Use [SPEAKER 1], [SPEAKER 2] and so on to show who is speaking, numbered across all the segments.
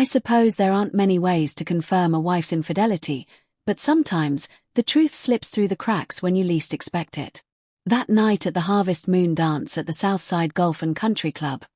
[SPEAKER 1] I suppose there aren't many ways to confirm a wife's infidelity, but sometimes the truth slips through the cracks when you least expect it. That night at the Harvest Moon dance at the Southside Golf and Country Club,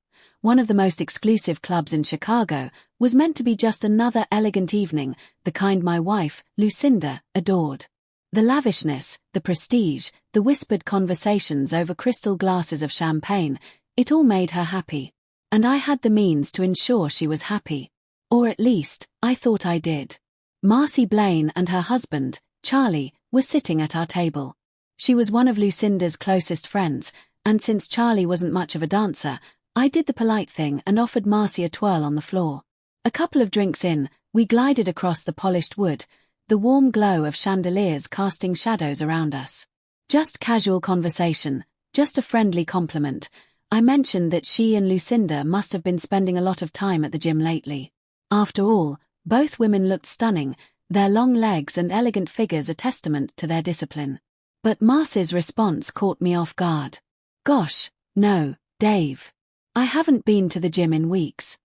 [SPEAKER 1] one of the most exclusive clubs in Chicago, was meant to be just another elegant evening, the kind my wife, Lucinda, adored. The lavishness, the prestige, the whispered conversations over crystal glasses of champagne, it all made her happy. And I had the means to ensure she was happy. Or at least, I thought I did. Marcy Blaine and her husband, Charlie, were sitting at our table. She was one of Lucinda's closest friends, and since Charlie wasn't much of a dancer, I did the polite thing and offered Marcy a twirl on the floor. A couple of drinks in, we glided across the polished wood, the warm glow of chandeliers casting shadows around us. Just casual conversation, just a friendly compliment. I mentioned that she and Lucinda must have been spending a lot of time at the gym lately. After all, both women looked stunning, their long legs and elegant figures a testament to their discipline. But Marcy's response caught me off guard. Gosh, no, Dave. I haven't been to the gym in weeks.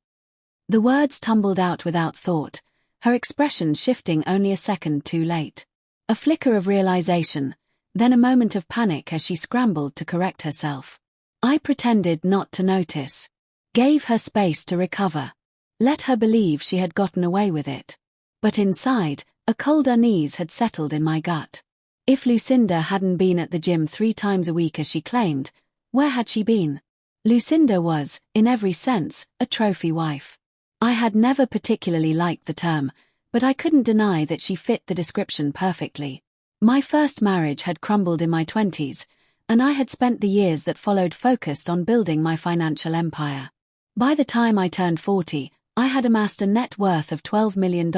[SPEAKER 1] The words tumbled out without thought, her expression shifting only a second too late. A flicker of realization, then a moment of panic as she scrambled to correct herself. I pretended not to notice. Gave her space to recover. Let her believe she had gotten away with it. But inside, a cold unease had settled in my gut. If Lucinda hadn't been at the gym 3 times a week as she claimed, where had she been? Lucinda was, in every sense, a trophy wife. I had never particularly liked the term, but I couldn't deny that she fit the description perfectly. My first marriage had crumbled in my 20s, and I had spent the years that followed focused on building my financial empire. By the time I turned 40, I had amassed a net worth of $12 million,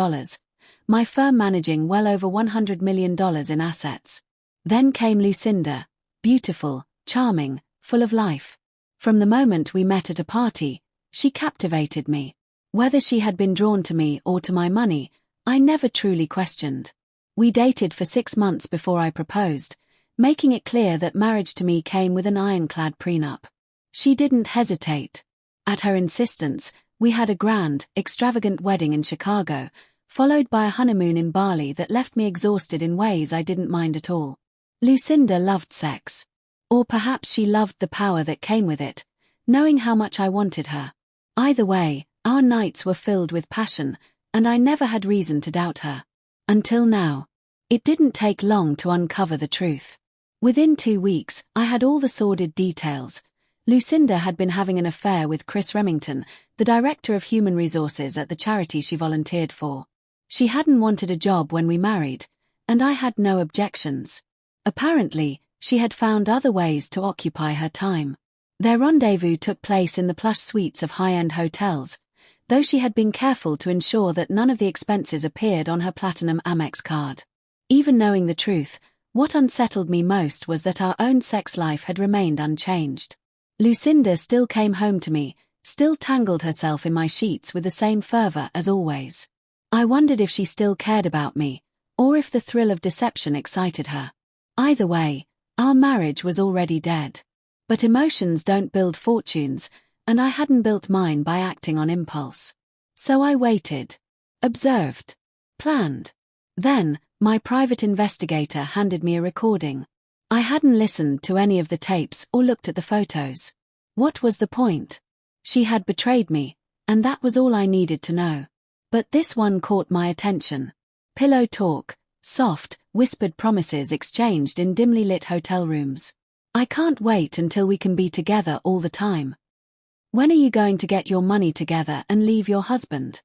[SPEAKER 1] my firm managing well over $100 million in assets. Then came Lucinda, beautiful, charming, full of life. From the moment we met at a party, she captivated me. Whether she had been drawn to me or to my money, I never truly questioned. We dated for 6 months before I proposed, making it clear that marriage to me came with an ironclad prenup. She didn't hesitate. At her insistence, we had a grand, extravagant wedding in Chicago, followed by a honeymoon in Bali that left me exhausted in ways I didn't mind at all. Lucinda loved sex. Or perhaps she loved the power that came with it, knowing how much I wanted her. Either way, our nights were filled with passion, and I never had reason to doubt her. Until now. It didn't take long to uncover the truth. Within 2 weeks, I had all the sordid details. Lucinda had been having an affair with Chris Remington, the director of human resources at the charity she volunteered for. She hadn't wanted a job when we married, and I had no objections. Apparently, she had found other ways to occupy her time. Their rendezvous took place in the plush suites of high-end hotels, though she had been careful to ensure that none of the expenses appeared on her Platinum Amex card. Even knowing the truth, what unsettled me most was that our own sex life had remained unchanged. Lucinda still came home to me, still tangled herself in my sheets with the same fervor as always. I wondered if she still cared about me, or if the thrill of deception excited her. Either way, our marriage was already dead. But emotions don't build fortunes, and I hadn't built mine by acting on impulse. So I waited. Observed. Planned. Then, my private investigator handed me a recording. I hadn't listened to any of the tapes or looked at the photos. What was the point? She had betrayed me, and that was all I needed to know. But this one caught my attention. Pillow talk, soft, whispered promises exchanged in dimly lit hotel rooms. I can't wait until we can be together all the time. When are you going to get your money together and leave your husband?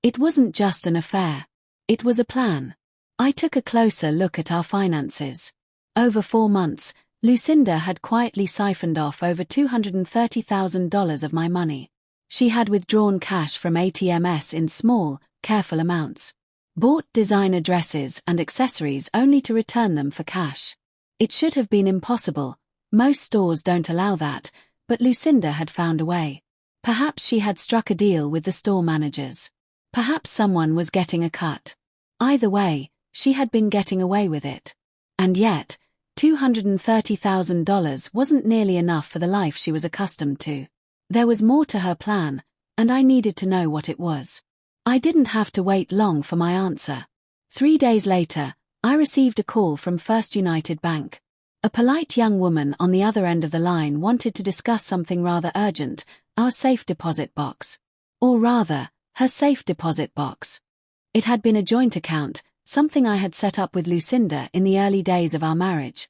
[SPEAKER 1] It wasn't just an affair. It was a plan. I took a closer look at our finances. Over 4 months, Lucinda had quietly siphoned off over $230,000 of my money. She had withdrawn cash from ATMs in small, careful amounts. Bought designer dresses and accessories only to return them for cash. It should have been impossible. Most stores don't allow that, but Lucinda had found a way. Perhaps she had struck a deal with the store managers. Perhaps someone was getting a cut. Either way, she had been getting away with it. And yet, $230,000 wasn't nearly enough for the life she was accustomed to. There was more to her plan, and I needed to know what it was. I didn't have to wait long for my answer. 3 days later, I received a call from First United Bank. A polite young woman on the other end of the line wanted to discuss something rather urgent, our safe deposit box. Or rather, her safe deposit box. It had been a joint account, something I had set up with Lucinda in the early days of our marriage.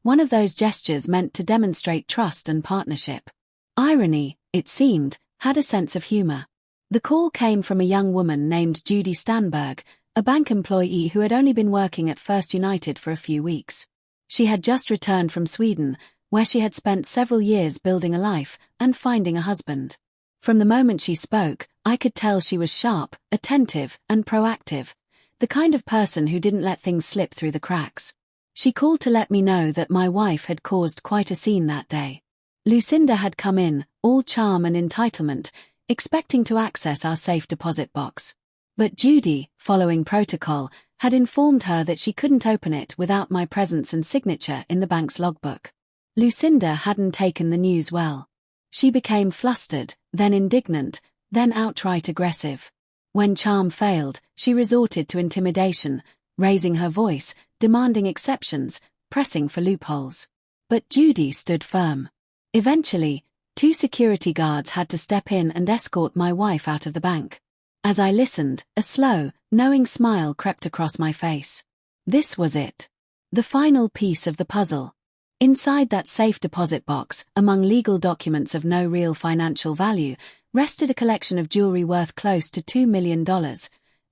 [SPEAKER 1] One of those gestures meant to demonstrate trust and partnership. Irony, it seemed, had a sense of humor. The call came from a young woman named Judy Stanberg, a bank employee who had only been working at First United for a few weeks. She had just returned from Sweden, where she had spent several years building a life and finding a husband. From the moment she spoke, I could tell she was sharp, attentive, and proactive, the kind of person who didn't let things slip through the cracks. She called to let me know that my wife had caused quite a scene that day. Lucinda had come in, all charm and entitlement, expecting to access our safe deposit box. But Judy, following protocol, had informed her that she couldn't open it without my presence and signature in the bank's logbook. Lucinda hadn't taken the news well. She became flustered, then indignant, then outright aggressive. When charm failed, she resorted to intimidation, raising her voice, demanding exceptions, pressing for loopholes. But Judy stood firm. Eventually, 2 security guards had to step in and escort my wife out of the bank. As I listened, a slow, knowing smile crept across my face. This was it. The final piece of the puzzle. Inside that safe deposit box, among legal documents of no real financial value, rested a collection of jewelry worth close to $2 million,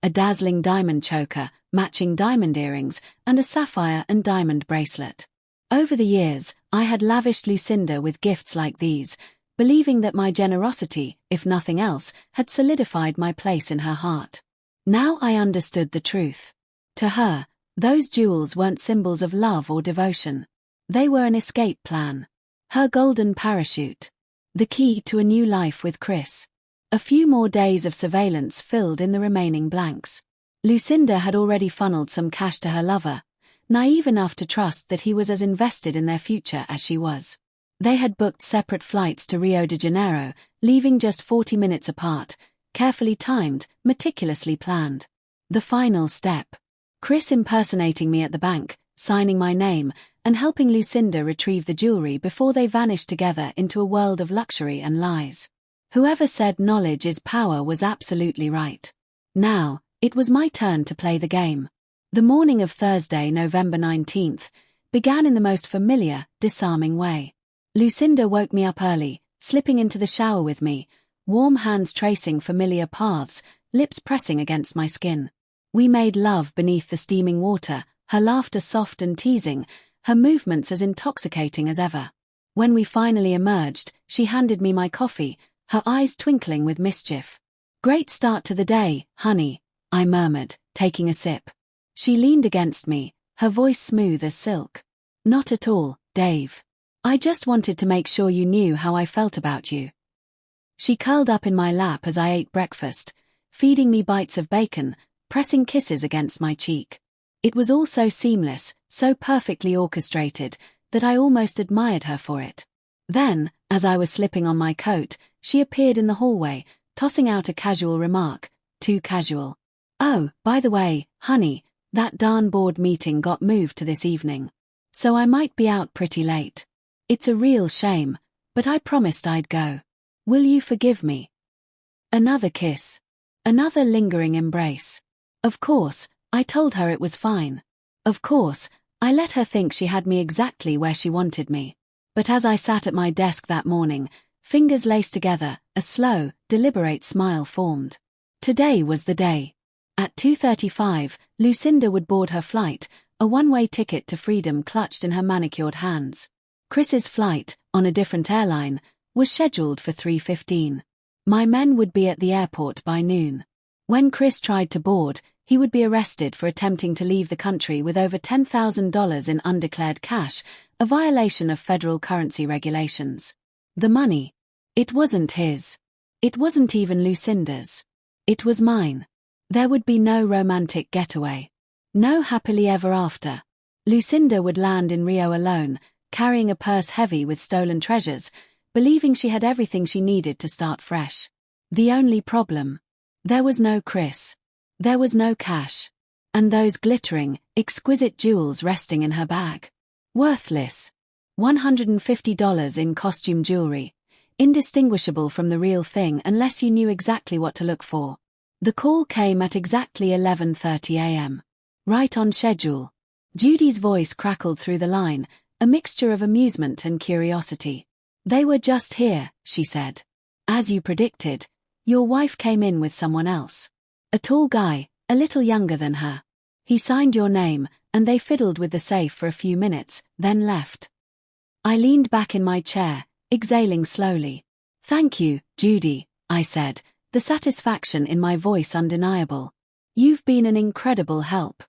[SPEAKER 1] a dazzling diamond choker, matching diamond earrings, and a sapphire and diamond bracelet. Over the years, I had lavished Lucinda with gifts like these, believing that my generosity, if nothing else, had solidified my place in her heart. Now I understood the truth. To her, those jewels weren't symbols of love or devotion. They were an escape plan. Her golden parachute. The key to a new life with Chris. A few more days of surveillance filled in the remaining blanks. Lucinda had already funneled some cash to her lover, naive enough to trust that he was as invested in their future as she was. They had booked separate flights to Rio de Janeiro, leaving just 40 minutes apart, carefully timed, meticulously planned. The final step. Chris impersonating me at the bank, signing my name, and helping Lucinda retrieve the jewelry before they vanished together into a world of luxury and lies. Whoever said knowledge is power was absolutely right. Now, it was my turn to play the game. The morning of Thursday, November 19th, began in the most familiar, disarming way. Lucinda woke me up early, slipping into the shower with me, warm hands tracing familiar paths, lips pressing against my skin. We made love beneath the steaming water, her laughter soft and teasing, her movements as intoxicating as ever. When we finally emerged, she handed me my coffee, her eyes twinkling with mischief. "Great start to the day, honey," I murmured, taking a sip. She leaned against me, her voice smooth as silk. "Not at all, Dave. I just wanted to make sure you knew how I felt about you." She curled up in my lap as I ate breakfast, feeding me bites of bacon, pressing kisses against my cheek. It was all so seamless, so perfectly orchestrated, that I almost admired her for it. Then, as I was slipping on my coat, she appeared in the hallway, tossing out a casual remark, too casual. "Oh, by the way, honey, that darn board meeting got moved to this evening. So I might be out pretty late. It's a real shame, but I promised I'd go. Will you forgive me?" Another kiss. Another lingering embrace. Of course, I told her it was fine. Of course, I let her think she had me exactly where she wanted me. But as I sat at my desk that morning, fingers laced together, a slow, deliberate smile formed. Today was the day. At 2:35, Lucinda would board her flight, a one-way ticket to freedom clutched in her manicured hands. Chris's flight, on a different airline, was scheduled for 3:15. My men would be at the airport by noon. When Chris tried to board, he would be arrested for attempting to leave the country with over $10,000 in undeclared cash, a violation of federal currency regulations. The money. It wasn't his. It wasn't even Lucinda's. It was mine. There would be no romantic getaway. No happily ever after. Lucinda would land in Rio alone, carrying a purse heavy with stolen treasures, believing she had everything she needed to start fresh. The only problem. There was no Chris. There was no cash. And those glittering, exquisite jewels resting in her bag. Worthless. $150 in costume jewelry. Indistinguishable from the real thing unless you knew exactly what to look for. The call came at exactly 11:30 a.m. Right on schedule. Judy's voice crackled through the line, a mixture of amusement and curiosity. They were just here, she said. As you predicted, your wife came in with someone else. A tall guy, a little younger than her. He signed your name, and they fiddled with the safe for a few minutes, then left. I leaned back in my chair, exhaling slowly. Thank you, Judy, I said, the satisfaction in my voice undeniable. You've been an incredible help.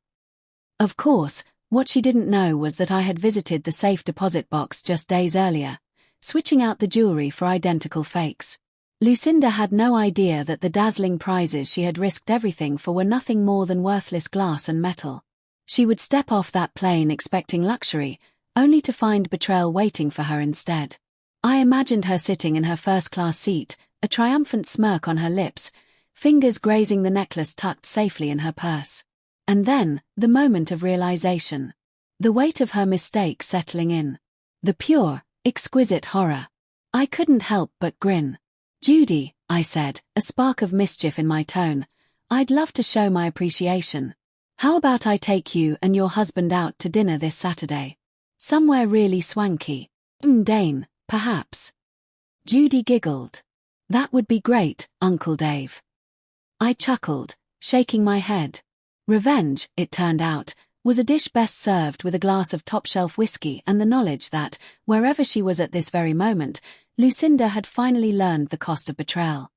[SPEAKER 1] Of course, what she didn't know was that I had visited the safe deposit box just days earlier, switching out the jewelry for identical fakes. Lucinda had no idea that the dazzling prizes she had risked everything for were nothing more than worthless glass and metal. She would step off that plane expecting luxury, only to find betrayal waiting for her instead. I imagined her sitting in her first-class seat, a triumphant smirk on her lips, fingers grazing the necklace tucked safely in her purse. And then, the moment of realization. The weight of her mistake settling in. The pure, exquisite horror. I couldn't help but grin. Judy, I said, a spark of mischief in my tone, I'd love to show my appreciation. How about I take you and your husband out to dinner this Saturday? Somewhere really swanky. Mundane, perhaps. Judy giggled. That would be great, Uncle Dave. I chuckled, shaking my head. Revenge, it turned out, was a dish best served with a glass of top-shelf whiskey and the knowledge that, wherever she was at this very moment, Lucinda had finally learned the cost of betrayal.